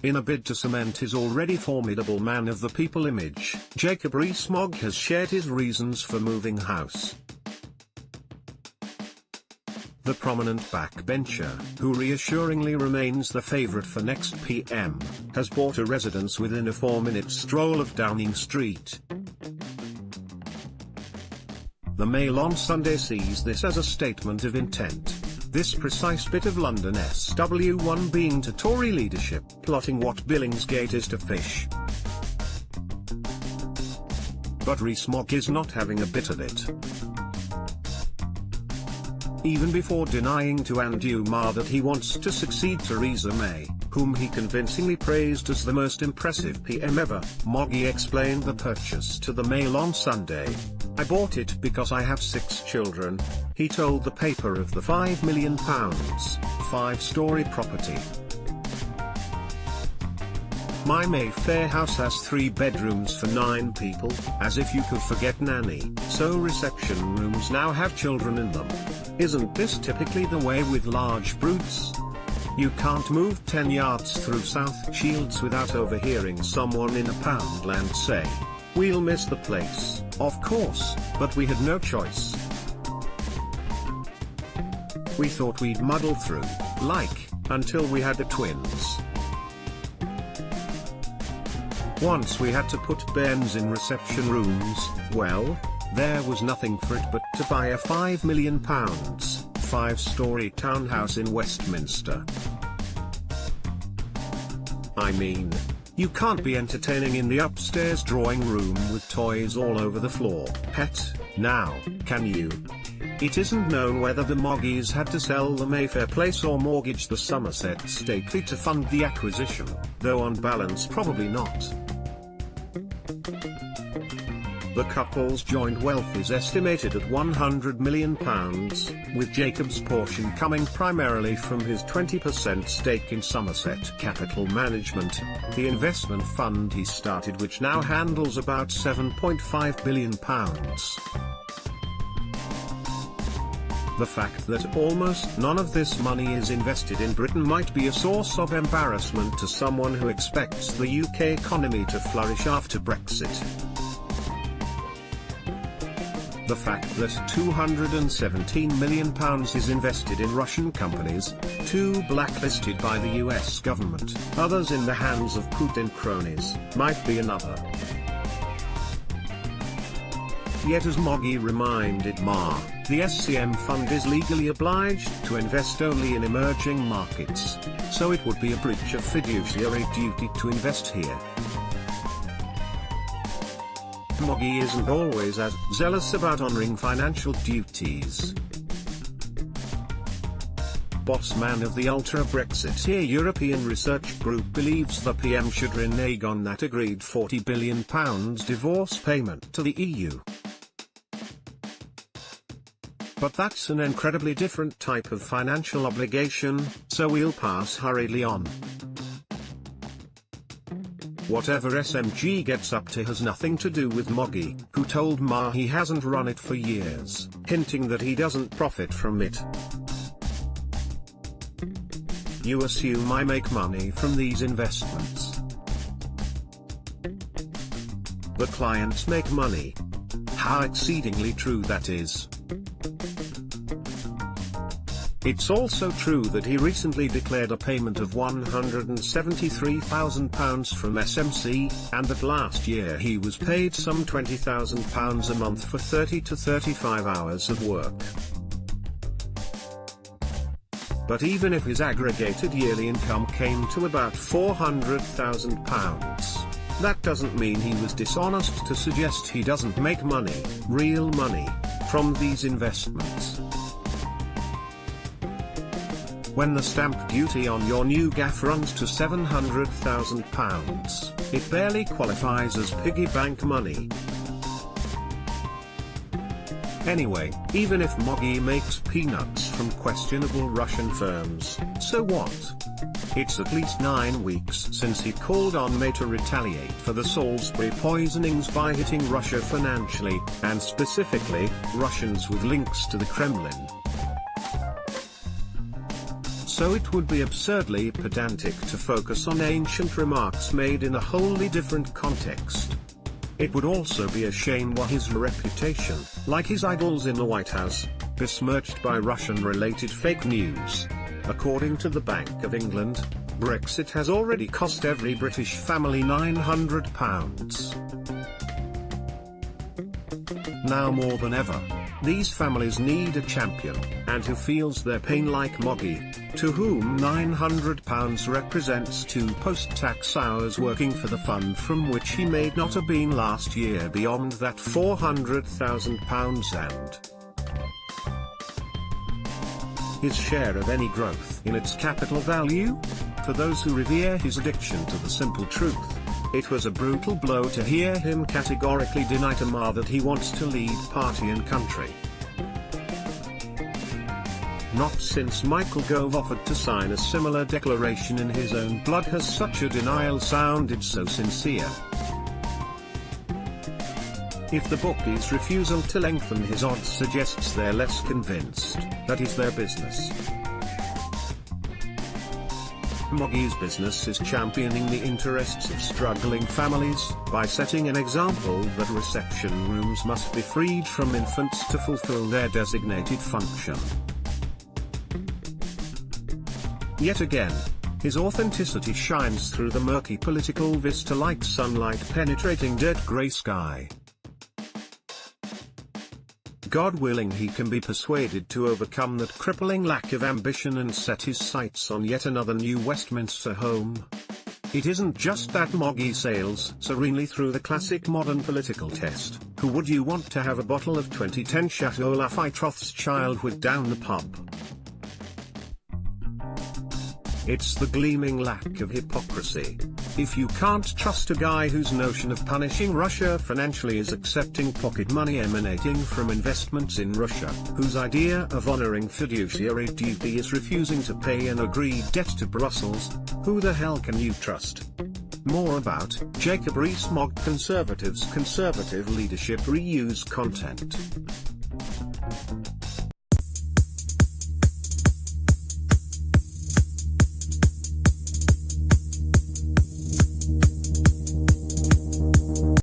In a bid to cement his already formidable man of the people image, Jacob Rees-Mogg has shared his reasons for moving house. The prominent backbencher, who reassuringly remains the favourite for next PM, has bought a residence within a 4-minute stroll of Downing Street. The Mail on Sunday sees this as a statement of intent, this precise bit of London SW1 being to Tory leadership plotting what Billingsgate is to fish. But Rees-Mogg is not having a bit of it. Even before denying to Undue Ma that he wants to succeed Theresa May, whom he convincingly praised as the most impressive PM ever, Moggy explained the purchase to the Mail on Sunday. "I bought it because I have 6 children," he told the paper of the £5 million, 5-storey property. "My Mayfair house has 3 bedrooms for 9 people, as if you could forget nanny, so reception rooms now have children in them. Isn't this typically the way with large brutes? You can't move 10 yards through South Shields without overhearing someone in a Poundland say, 'We'll miss the place.' Of course, but we had no choice. We thought we'd muddle through, until we had the twins. Once we had to put bairns in reception rooms, well, there was nothing for it but to buy a £5 million, 5-storey townhouse in Westminster. I mean, you can't be entertaining in the upstairs drawing room with toys all over the floor, pet, now, can you? It isn't known whether the Moggies had to sell the Mayfair place or mortgage the Somerset stately to fund the acquisition, though on balance probably not. The couple's joint wealth is estimated at £100 million, with Jacob's portion coming primarily from his 20% stake in Somerset Capital Management, the investment fund he started, which now handles about £7.5 billion. The fact that almost none of this money is invested in Britain might be a source of embarrassment to someone who expects the UK economy to flourish after Brexit. The fact that £217 million is invested in Russian companies, 2 blacklisted by the US government, others in the hands of Putin cronies, might be another. Yet, as Moggy reminded Ma, the SCM fund is legally obliged to invest only in emerging markets, so it would be a breach of fiduciary duty to invest here. Moggy isn't always as zealous about honouring financial duties. Boss man of the ultra-Brexiteer European Research Group believes the PM should renege on that agreed £40 billion divorce payment to the EU. But that's an incredibly different type of financial obligation, so we'll pass hurriedly on. Whatever SMG gets up to has nothing to do with Moggy, who told Ma he hasn't run it for years, hinting that he doesn't profit from it. You assume I make money from these investments. The clients make money. How exceedingly true that is. It's also true that he recently declared a payment of £173,000 from SMC, and that last year he was paid some £20,000 a month for 30 to 35 hours of work. But even if his aggregated yearly income came to about £400,000, that doesn't mean he was dishonest to suggest he doesn't make money, real money, from these investments. When the stamp duty on your new gaff runs to £700,000, it barely qualifies as piggy bank money. Anyway, even if Moggy makes peanuts from questionable Russian firms, so what? It's at least 9 weeks since he called on May to retaliate for the Salisbury poisonings by hitting Russia financially, and specifically, Russians with links to the Kremlin. so it would be absurdly pedantic to focus on ancient remarks made in a wholly different context. It would also be a shame were his reputation, like his idols in the White House, besmirched by Russian-related fake news. According to the Bank of England, Brexit has already cost every British family £900. Now more than ever, these families need a champion, and who feels their pain like Moggy, to whom £900 represents 2 post-tax hours working for the fund from which he made not a bean last year beyond that £400,000 and his share of any growth in its capital value? For those who revere his addiction to the simple truth, it was a brutal blow to hear him categorically deny to Ma that he wants to lead party and country. Not since Michael Gove offered to sign a similar declaration in his own blood has such a denial sounded so sincere. If the bookie's refusal to lengthen his odds suggests they're less convinced, that is their business. Moggy's business is championing the interests of struggling families, by setting an example that reception rooms must be freed from infants to fulfill their designated function. Yet again, his authenticity shines through the murky political vista like sunlight penetrating dirt grey sky. God willing, he can be persuaded to overcome that crippling lack of ambition and set his sights on yet another new Westminster home. It isn't just that Moggy sails serenely through the classic modern political test. Who would you want to have a bottle of 2010 Chateau Lafite Rothschild with down the pub? It's the gleaming lack of hypocrisy. If you can't trust a guy whose notion of punishing Russia financially is accepting pocket money emanating from investments in Russia, whose idea of honoring fiduciary duty is refusing to pay an agreed debt to Brussels, who the hell can you trust? More about Jacob Rees-Mogg Conservatives' Conservative Leadership Reuse content.